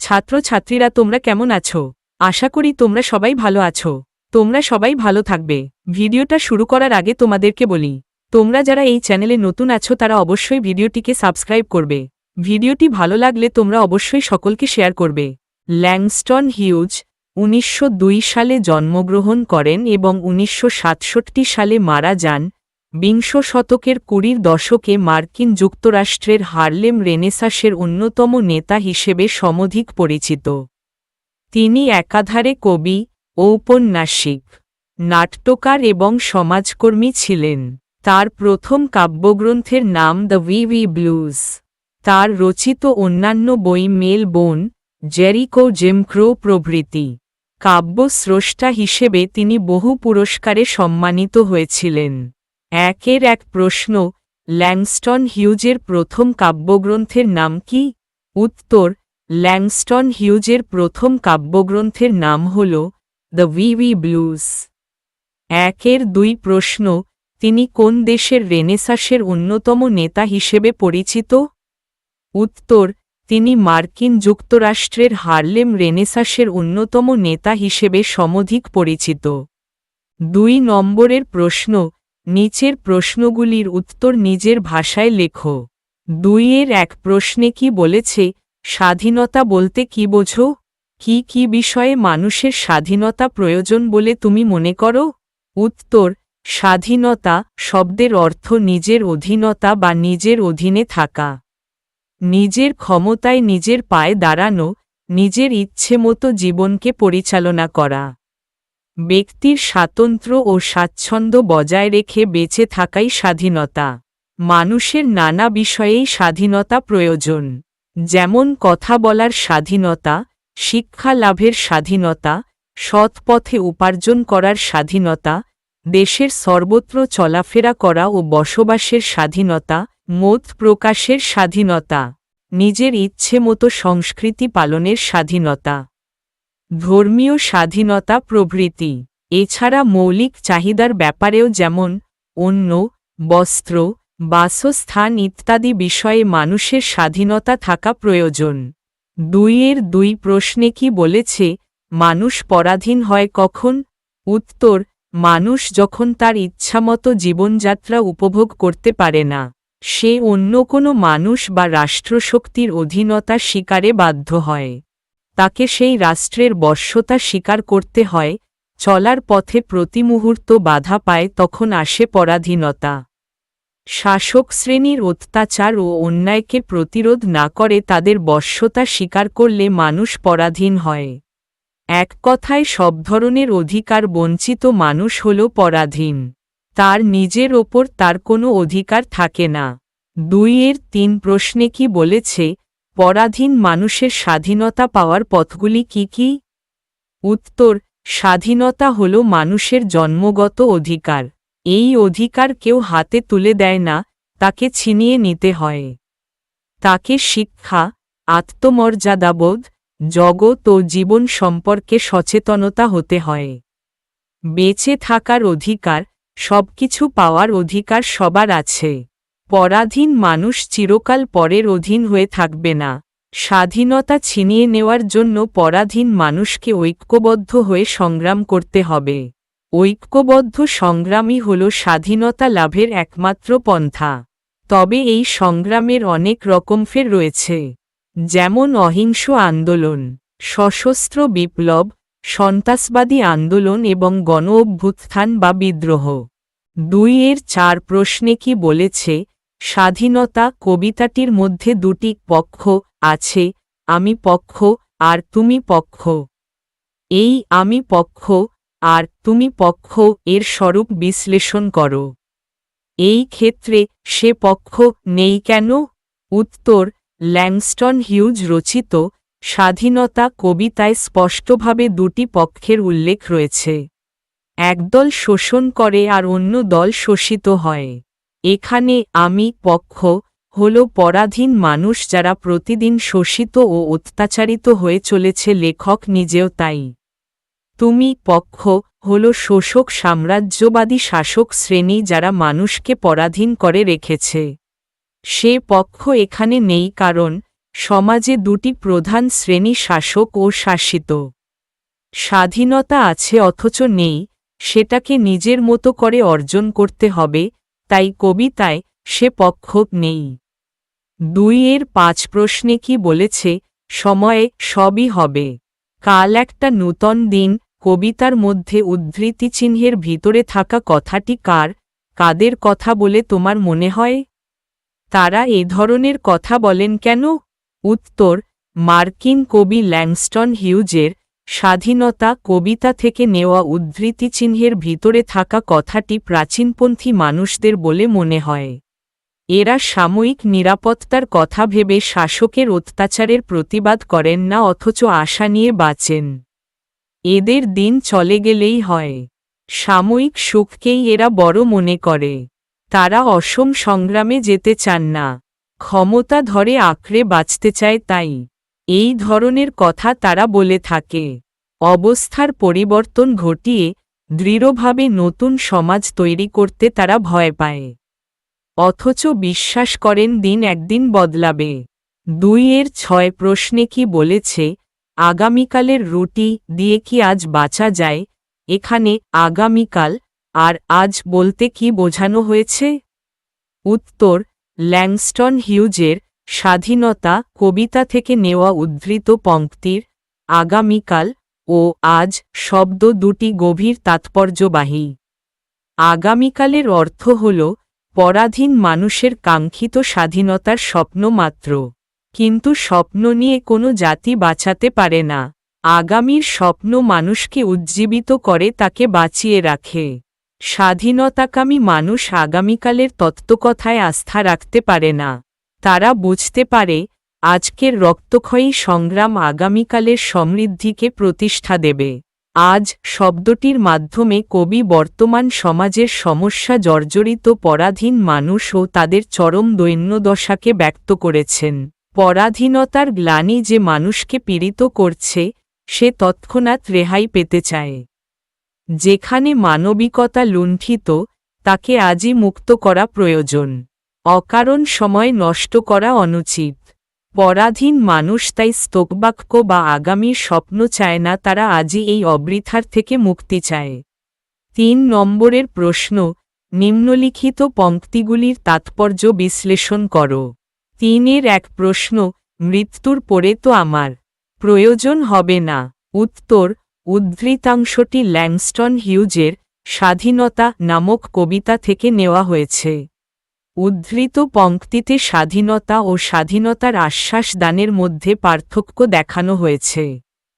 ছাত্রছাত্রীরা তোমরা কেমন আছো? আশা করি তোমরা সবাই ভালো আছো। তোমরা সবাই ভালো থাকবে। ভিডিওটা শুরু করার আগে তোমাদেরকে বলি, তোমরা যারা এই চ্যানেলে নতুন আছো তারা অবশ্যই ভিডিওটিকে সাবস্ক্রাইব করবে। ভিডিওটি ভালো লাগলে তোমরা অবশ্যই সকলকে শেয়ার করবে। ল্যাংস্টন হিউজ 1902 সালে জন্মগ্রহণ করেন এবং 1967 সালে মারা যান। বিংশ শতকের 20 দশকে মার্কিন যুক্তরাষ্ট্রের হার্লেম রেনেসাঁসের অন্যতম নেতা হিসেবে সমধিক পরিচিত। তিনি একাধারে কবি, ঔপন্যাসিক, নাট্যকার এবং সমাজকর্মী ছিলেন। তার প্রথম কাব্যগ্রন্থের নাম দ্য উইভি ব্লুজ। তার রচিত অন্যান্য বই মেল বোন, জেরিকো, জিম ক্রো প্রভৃতি। কাব্যস্রষ্টা হিসেবে তিনি বহু পুরস্কারে সম্মানিত হয়েছিলেন। একের এক প্রশ্ন, ল্যাংস্টন হিউজের প্রথম কাব্যগ্রন্থের নাম কি? উত্তর, ল্যাংস্টন হিউজের প্রথম কাব্যগ্রন্থের নাম হল দ্য উইভি ব্লুজ। একের দুই প্রশ্ন, তিনি কোন দেশের রেনেসাঁসের অন্যতম নেতা হিসেবে পরিচিত? উত্তর, তিনি মার্কিন যুক্তরাষ্ট্রের হার্লেম রেনেসাঁসের অন্যতম নেতা হিসেবে সমধিক পরিচিত। 2 নম্বরের প্রশ্ন, নিচের প্রশ্নগুলির উত্তর নিজের ভাষায় লেখো। 2-এর 1 প্রশ্নে কি বলেছে, স্বাধীনতা বলতে কি বোঝো? কি বিষয়ে মানুষের স্বাধীনতা প্রয়োজন বলে তুমি মনে করো? উত্তর, স্বাধীনতা শব্দের অর্থ নিজের অধীনতা বা নিজের অধীনে থাকা। নিজের ক্ষমতায় নিজের পায়ে দাঁড়ানো, নিজের ইচ্ছেমতো জীবনকে পরিচালনা করা। ব্যক্তির স্বাতন্ত্র্য ও স্বাচ্ছন্দ্য বজায় রেখে বেঁচে থাকাই স্বাধীনতা। মানুষের নানা বিষয়েই স্বাধীনতা প্রয়োজন, যেমন কথা বলার স্বাধীনতা, শিক্ষা লাভের স্বাধীনতা, সৎ পথে উপার্জন করার স্বাধীনতা, দেশের সর্বত্র চলাফেরা করা ও বসবাসের স্বাধীনতা, মত প্রকাশের স্বাধীনতা, নিজের ইচ্ছেমতো সংস্কৃতি পালনের স্বাধীনতা, ধর্মীয় স্বাধীনতা প্রভৃতি। এছাড়া মৌলিক চাহিদার ব্যাপারেও যেমন অন্ন, বস্ত্র, বাসস্থান ইত্যাদি বিষয়ে মানুষের স্বাধীনতা থাকা প্রয়োজন। 2-এর 2 প্রশ্নে কি বলেছে, মানুষ পরাধীন হয় কখন? উত্তর, মানুষ যখন তার ইচ্ছামতো জীবনযাত্রা উপভোগ করতে পারে না, সে অন্য কোনো মানুষ বা রাষ্ট্রশক্তির অধীনতা স্বীকারে বাধ্য হয়। তাকে সেই রাষ্ট্রের বশ্যতা স্বীকার করতে হয়। চলার পথে প্রতি মুহূর্ত বাধা পায়, তখন আসে পরাধীনতা। শাসক শ্রেণীর অত্যাচার ও অন্যায়কে প্রতিরোধ না করে তাদের বশ্যতা স্বীকার করলে মানুষ পরাধীন হয়। এক কথায় সব ধরনের অধিকার বঞ্চিত মানুষ হল পরাধীন। তার নিজের ওপর তার কোনো অধিকার থাকে না। 2-এর 3 প্রশ্নে কি বলেছে, পরাধীন মানুষের স্বাধীনতা পাওয়ার পথগুলি কি কি? উত্তর, স্বাধীনতা হল মানুষের জন্মগত অধিকার। এই অধিকার কেউ হাতে তুলে দেয় না, তাকে ছিনিয়ে নিতে হয়। তাকে শিক্ষা, আত্মমর্যাদাবোধ, জগৎ ও জীবন সম্পর্কে সচেতনতা হতে হয়। বেঁচে থাকার অধিকার, সবকিছু পাওয়ার অধিকার সবার আছে। পরাধীন মানুষ চিরকাল পরের অধীন হয়ে থাকবে না। স্বাধীনতা ছিনিয়ে নেওয়ার জন্য পরাধীন মানুষকে ঐক্যবদ্ধ হয়ে সংগ্রাম করতে হবে। ঐক্যবদ্ধ সংগ্রামই হল স্বাধীনতা লাভের একমাত্র পন্থা। তবে এই সংগ্রামের অনেক রকম ফের রয়েছে, যেমন অহিংস আন্দোলন, সশস্ত্র বিপ্লব, সন্ত্রাসবাদী আন্দোলন এবং গণ অভ্যুত্থান বা বিদ্রোহ। 2-এর 4 প্রশ্নে কি বলেছে, স্বাধীনতা কবিতাটির মধ্যে 2টি পক্ষ আছে, আমি পক্ষ আর তুমি পক্ষ। এই আমি পক্ষ আর তুমি পক্ষ এর স্বরূপ বিশ্লেষণ করো। এই ক্ষেত্রে সে পক্ষ নেই কেন? উত্তর, ল্যাংস্টন হিউজ রচিত স্বাধীনতা কবিতায় স্পষ্টভাবে 2টি পক্ষের উল্লেখ রয়েছে। একদল শোষণ করে আর অন্য দল শোষিত হয়। এখানে আমি পক্ষ হল পরাধীন মানুষ যারা প্রতিদিন শোষিত ও অত্যাচারিত হয়ে চলেছে, লেখক নিজেও তাই। তুমি পক্ষ হল শোষক সাম্রাজ্যবাদী শাসক শ্রেণী যারা মানুষকে পরাধীন করে রেখেছে। সে পক্ষ এখানে নেই, কারণ সমাজে দুটি প্রধান শ্রেণী, শাসক ও শাসিত। স্বাধীনতা আছে অথচ নেই, সেটাকে নিজের মতো করে অর্জন করতে হবে, তাই কবিতায় সে পক্ষ নেই। 2-5 প্রশ্নে কি বলেছে? সময়ে সবই হবে। কাল একটা নূতন দিন। কবিতার মধ্যে উদ্ধৃতিচিহ্নের ভিতরে থাকা কথাটি কার, কাদের কথা বলে তোমার মনে হয়? তারা এ ধরনের কথা বলেন কেন? উত্তর, মার্কিন কবি ল্যাংস্টন হিউজের স্বাধীনতা কবিতা থেকে নেওয়া উদ্ধৃতিচিহ্নের ভিতরে থাকা কথাটি প্রাচীনপন্থী মানুষদের বলে মনে হয়। এরা সাময়িক নিরাপত্তার কথা ভেবে শাসকের অত্যাচারের প্রতিবাদ করেন না, অথচ আশা নিয়ে বাঁচেন। এদের দিন চলে গেলেই হয়। সাময়িক সুখকেই এরা বড় মনে করে। তারা অসম সংগ্রামে যেতে চান না, ক্ষমতা ধরে আঁকড়ে বাঁচতে চায়। তাই এই ধরনের কথা তারা বলে থাকে। অবস্থার পরিবর্তন ঘটিয়ে দৃঢ়ভাবে নতুন সমাজ তৈরি করতে তারা ভয় পায়, অথচ বিশ্বাস করেন দিন একদিন বদলাবে। 2-6 প্রশ্নে কি বলেছে? আগামীকালের রুটি দিয়ে কি আজ বাঁচা যায়? এখানে আগামীকাল আর আজ বলতে কি বোঝানো হয়েছে? উত্তর, ল্যাংস্টন হিউজের স্বাধীনতা কবিতা থেকে নেওয়া উদ্ধৃত পংক্তির আগামীকাল ও আজ শব্দ দুটি গভীর তাৎপর্যবাহী। আগামীকালের অর্থ হল পরাধীন মানুষের কাঙ্ক্ষিত স্বাধীনতার স্বপ্ন মাত্র। কিন্তু স্বপ্ন নিয়ে কোনো জাতি বাঁচাতে পারে না। আগামীর স্বপ্ন মানুষকে উজ্জীবিত করে, তাকে বাঁচিয়ে রাখে। স্বাধীনতাকামী মানুষ আগামীকালের তত্ত্বকথায় আস্থা রাখতে পারে না। তারা বুঝতে পারে আজকের রক্তক্ষয়ী সংগ্রাম আগামীকালের সমৃদ্ধিকে প্রতিষ্ঠা দেবে। আজ শব্দটির মাধ্যমে কবি বর্তমান সমাজের সমস্যা জর্জরিত পরাধীন মানুষ ও তাদের চরম দৈন্যদশাকে ব্যক্ত করেছেন। পরাধীনতার গ্লানি যে মানুষকে পীড়িত করছে, সে তৎক্ষণাৎ রেহাই পেতে চায়। যেখানে মানবিকতা লুণ্ঠিত, তাকে আজই মুক্ত করা প্রয়োজন। অকারণ সময় নষ্ট করা অনুচিত। পরাধীন মানুষ তাই স্তোকবাক্য বা আগামীর স্বপ্ন চায় না, তারা আজই এই অবৃথার থেকে মুক্তি চায়। 3 নম্বরের প্রশ্ন, নিম্নলিখিত পংক্তিগুলির তাৎপর্য বিশ্লেষণ করো। 3-1 প্রশ্ন, মৃত্যুর পরে তো আমার প্রয়োজন হবে না। উত্তর, উদ্ধৃতাংশটি ল্যাংস্টন হিউজের স্বাধীনতা নামক কবিতা থেকে নেওয়া হয়েছে। উদ্ধৃত পংক্তিতে স্বাধীনতা ও স্বাধীনতার আশ্বাস দানের মধ্যে পার্থক্য দেখানো হয়েছে।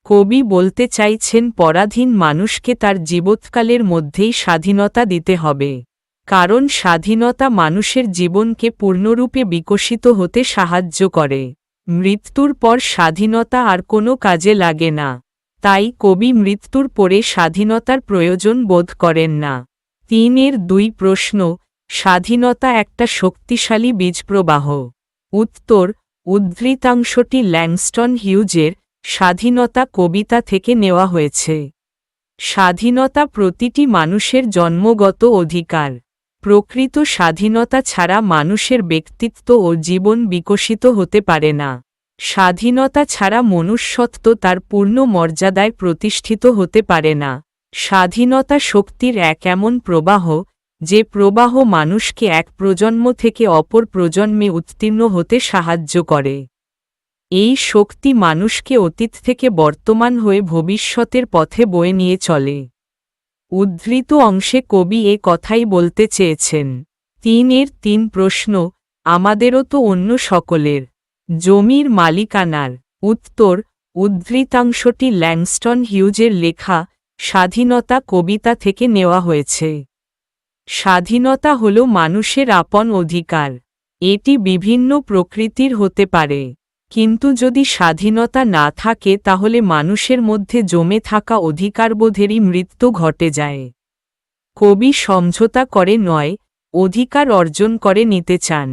কবি বলতে চাইছেন পরাধীন মানুষকে তার জীবৎকালের মধ্যেই স্বাধীনতা দিতে হবে, কারণ স্বাধীনতা মানুষের জীবনকে পূর্ণরূপে বিকশিত হতে সাহায্য করে। মৃত্যুর পর স্বাধীনতা আর কোনো কাজে লাগে না, তাই কবি মৃত্যুর পরে স্বাধীনতার প্রয়োজন বোধ করেন না। 3-2 প্রশ্ন, স্বাধীনতা একটা শক্তিশালী বীজপ্রবাহ। উত্তর, উদ্ধৃতাংশটি ল্যাংস্টন হিউজের স্বাধীনতা কবিতা থেকে নেওয়া হয়েছে। স্বাধীনতা প্রতিটি মানুষের জন্মগত অধিকার। প্রকৃত স্বাধীনতা ছাড়া মানুষের ব্যক্তিত্ব ও জীবন বিকশিত হতে পারে না। স্বাধীনতা ছাড়া মনুষ্যত্ব তার পূর্ণ মর্যাদায় প্রতিষ্ঠিত হতে পারে না। স্বাধীনতা শক্তির এক এমন প্রবাহ, যে প্রবাহ মানুষকে এক প্রজন্ম থেকে অপর প্রজন্মে উত্তীর্ণ হতে সাহায্য করে। এই শক্তি মানুষকে অতীত থেকে বর্তমান হয়ে ভবিষ্যতের পথে বয়ে নিয়ে চলে। উদ্ধৃত অংশে কবি এ কথাই বলতে চেয়েছেন। 3-3 প্রশ্ন, আমাদেরও তো অন্য সকলের জমির মালিকানার। উত্তর, উদ্ধৃতাংশটি ল্যাংস্টন হিউজের লেখা স্বাধীনতা কবিতা থেকে নেওয়া হয়েছে। স্বাধীনতা হল মানুষের আপন অধিকার। এটি বিভিন্ন প্রকৃতির হতে পারে, কিন্তু যদি স্বাধীনতা না থাকে তাহলে মানুষের মধ্যে জমে থাকা অধিকারবোধেরই মৃত্যু ঘটে যায়। কবি সমঝোতা করে নয়, অধিকার অর্জন করে নিতে চান।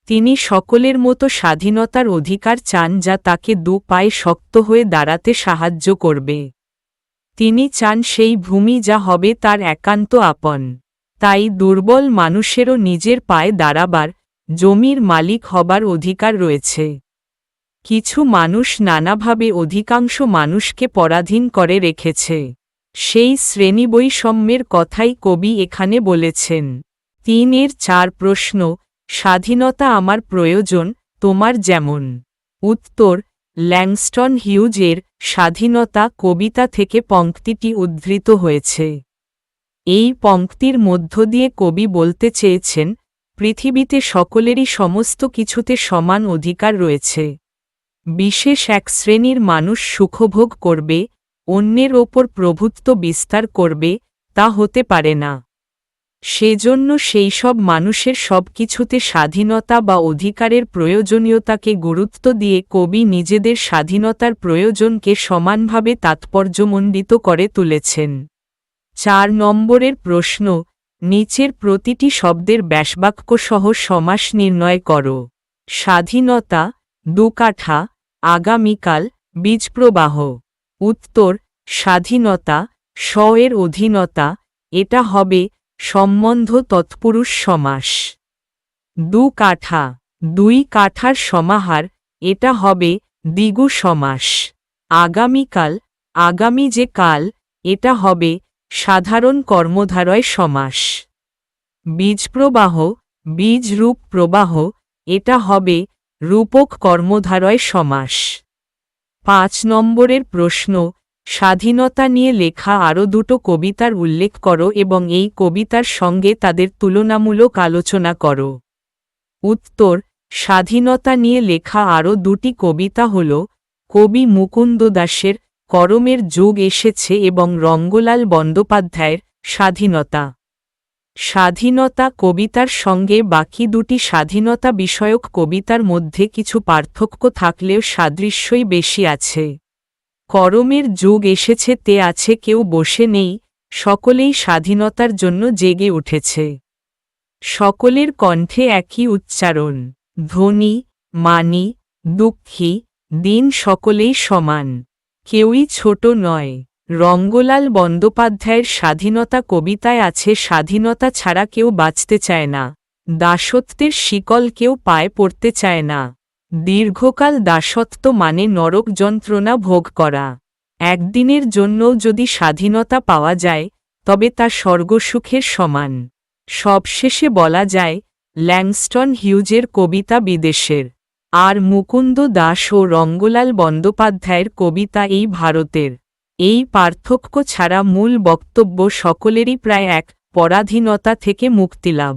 তিনি সকলের মতো স্বাধীনতার অধিকার চান, যা তাকে দু পায়ে শক্ত হয়ে দাঁড়াতে সাহায্য করবে। তিনি চান সেই ভূমি যা হবে তার একান্ত আপন। তাই দুর্বল মানুষেরও নিজের পায়ে দাঁড়াবার, জমির মালিক হবার অধিকার রয়েছে। কিছু মানুষ নানাভাবে অধিকাংশ মানুষকে পরাধীন করে রেখেছে। সেই শ্রেণীবৈষম্যের কথাই কবি এখানে বলেছেন। 3-4 প্রশ্ন, স্বাধীনতা আমার প্রয়োজন, তোমার যেমন? উত্তর, ল্যাংস্টন হিউজের স্বাধীনতা কবিতা থেকে পংক্তিটি উদ্ধৃত হয়েছে। এই পংক্তির মধ্য দিয়ে কবি বলতে চেয়েছেন, পৃথিবীতে সকলেরই সমস্ত কিছুতে সমান অধিকার রয়েছে। বিশেষ এক শ্রেণীর মানুষ সুখভোগ করবে, অন্যের ওপর প্রভুত্ব বিস্তার করবে, তা হতে পারে না। সেজন্য সেই সব মানুষের সব কিছুতে স্বাধীনতা বা অধিকারের প্রয়োজনীয়তাকে গুরুত্ব দিয়ে কবি নিজেদের স্বাধীনতার প্রয়োজনকে সমানভাবে তাৎপর্যমণ্ডিত করে তুলেছেন। 4 নম্বরের প্রশ্ন, নিচের প্রতিটি শব্দের ব্যাসবাক্য সহ সমাস নির্ণয় করো। স্বাধীনতা, 2 কাঠা, আগামীকাল, বীজপ্রবাহ। উত্তর, স্বাধীনতা, স এর অধীনতা, এটা হবে সম্বন্ধ তৎপুরুষ সমাস। 2 কাঠা, 2 কাঠার সমাহার, এটা হবে দ্বিগু সমাস। আগামীকাল, আগামী যে কাল, এটা হবে সাধারণ কর্মধারয় সমাস। বীজপ্রবাহ, বীজ রূপ প্রবাহ, এটা হবে রূপক কর্মধারয় সমাস। 5 নম্বরের প্রশ্ন, স্বাধীনতা নিয়ে লেখা আরও 2টো কবিতার উল্লেখ করো এবং এই কবিতার সঙ্গে তাদের তুলনামূলক আলোচনা করো। উত্তর, স্বাধীনতা নিয়ে লেখা আরও 2টি কবিতা হল কবি মুকুন্দ দাসের করমের যুগ এসেছে এবং রঙ্গলাল বন্দ্যোপাধ্যায়ের স্বাধীনতা। স্বাধীনতা কবিতার সঙ্গে বাকি 2টি স্বাধীনতা বিষয়ক কবিতার মধ্যে কিছু পার্থক্য থাকলেও সাদৃশ্যই বেশি আছে। করমের যুগ এসেছে তে আছে কেউ বসে নেই, সকলেই স্বাধীনতার জন্য জেগে উঠেছে। সকলের কণ্ঠে একই উচ্চারণ, ধনী, মানি, দুঃখী, দিন সকলেই সমান, কেউই ছোট নয়। রঙ্গলাল বন্দ্যোপাধ্যায়ের স্বাধীনতা কবিতায় আছে স্বাধীনতা ছাড়া কেউ বাঁচতে চায় না, দাসত্বের শিকল কেউ পায়ে পড়তে চায় না। দীর্ঘকাল দাসত্ব মানে নরক যন্ত্রণা ভোগ করা। একদিনের জন্যও যদি স্বাধীনতা পাওয়া যায় তবে তা স্বর্গসুখের সমান। সবশেষে বলা যায়, ল্যাংস্টন হিউজের কবিতা বিদেশের, আর মুকুন্দ দাস ও রঙ্গলাল বন্দ্যোপাধ্যায়ের কবিতা এই ভারতের। এই পার্থক্য ছাড়া মূল বক্তব্য সকলেরই প্রায় এক, পরাধীনতা থেকে মুক্তিলাভ।